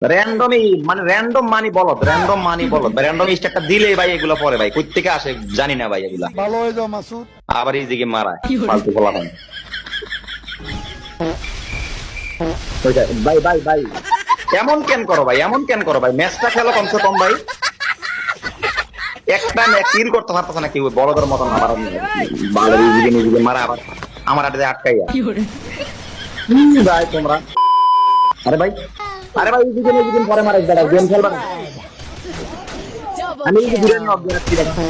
র্যান্ডমই মানে র্যান্ডম মানি বলত, র্যান্ডম মানি বলত, র্যান্ডম স্টারটা দিলেই ভাই এগুলো পরে ভাই কই থেকে আসে জানি না ভাই এগুলা। ভালো হয়ে যাও মাসুদ। আবার এই দিকে মারায় ফালতু বলা হয়। ভাই ভাই ভাই এমন কেন করো ভাই, এমন কেন করো ভাই? ম্যাচটা খেলো কমসে কম ভাই। একটা কিল করতে পারতেছে না কেউ বড়দের মতন। আবার ভালো নিজেকে নিজেকে মারা আবার আমার হাতে আটকাইয়া ভাই তোমরা। আরে ভাই আরে ভাই নিজেকে নিজেকে পরে মারা দাঁড়া গেম খেলবা না। আমি এই দূরে নক দিচ্ছি দেখো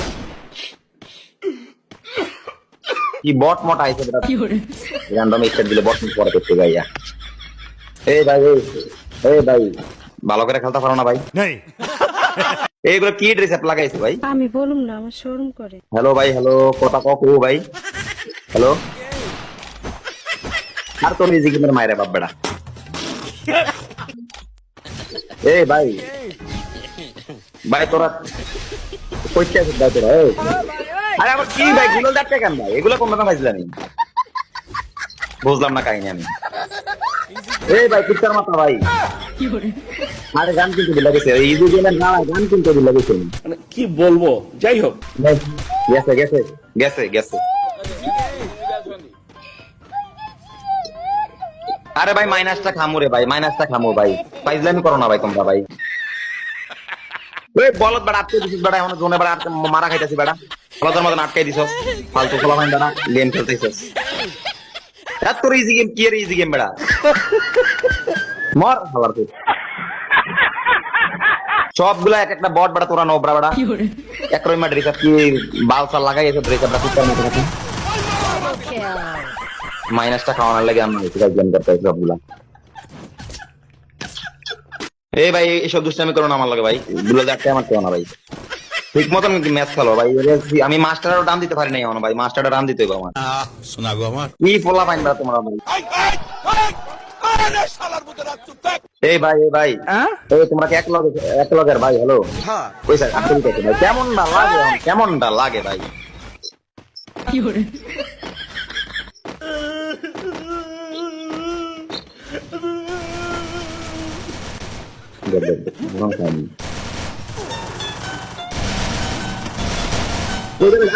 কি বট মট আইছে বেটা। র্যান্ডম স্টার দিলে বট মট পরে করতে ভাইয়া। এই ভাই এই ভাই ভালো করে খেলতে পারো না ভাই? এইগুলো কি ড্রেস আপ লাগাইছো ভাই? আমি বলুম না, আমার শোরুম করে। হ্যালো ভাই, হ্যালো কথা কও ভাই, হ্যালো। আর তোর এই জিগিমের মায়ের বাপ বেড়া। এই ভাই ভাই তোরা কইতে আছিস ভাই তোরা? এই আরে আবার কি ভাই গুলো যাচ্ছে কেন ভাই? এগুলো কোন রকম ভাইছিলাম বুঝলাম না কাহিনী আমি। এই ভাই কুত্তার মাথা ভাই। আরে গান কিনতে দিলে গেছে এই দুজনের নালা গান কিনতে দিলে গেছে। মানে কি বলবো, যাই হোক গেছে গেছে গেছে গেছে। আরে ভাই মাইনাসটা খামু রে ভাই, মাইনাসটা খামু ভাই। ফাইজলামি করো না ভাই তোমরা ভাই। ওই বলত বেড়া আটকে দিছিস বেড়া, এখন জোনে বেড়া আটকে মারা খাইতেছি বেড়া। বলদের মতন আটকে দিছস ফালতু খোলা ভাই বেড়া, গেম খেলতেছিস। এত ইজি গেম কি এর ইজি গেম বেড়া? মর হালার তুই। সবগুলা এক একটা বট বেড়া, তোরা নোবরা বেড়া। এক রইমা ড্রেস আপ কি বালসাল লাগাই এসে ড্রেস আপটা কুত্তার মতো থাকে। মাইনাসটা খাওয়ানোর লাগে আমি গেম করতে সবগুলা। এই ভাই এইসব দুষ্টামি করো না আমার লাগে ভাই, গুলো দেখতে আমার কেউ না ভাই। ঠিক মতন ম্যাচ খেলো ভাই। আমি মাস্টারেরও দাম দিতে পারি নাই এখনো ভাই, মাস্টারের দাম দিতে হবে আমার। শোনা গো আমার কি পোলা পাইন না তোমরা ভাই। এই ভাই এই ভাই এই তোমরা কি এক লগের ভাই? হ্যালো ওই স্যার আপনি ভাই কেমনটা লাগে, কেমনটা লাগে ভাই?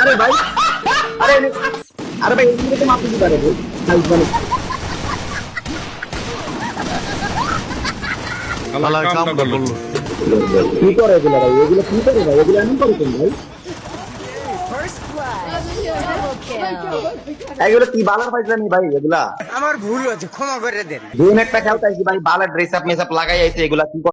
আরে ভাই আরে আরে ভাই এগুলো তো মাফ দিতে পারে কি করে এগুলো ভাই? এগুলো কি করে ভাই? এগুলো এমন করে কেন ভাই? এগুলো কি বালার পাইছিলাম ভাই? এগুলা আমার ভুল হয়েছে, ক্ষমা করে দেন। দুই একটা খেলতে আইছি ভাই, বালার ড্রেস আপ মেস আপ লাগাই আইছে, এগুলা কি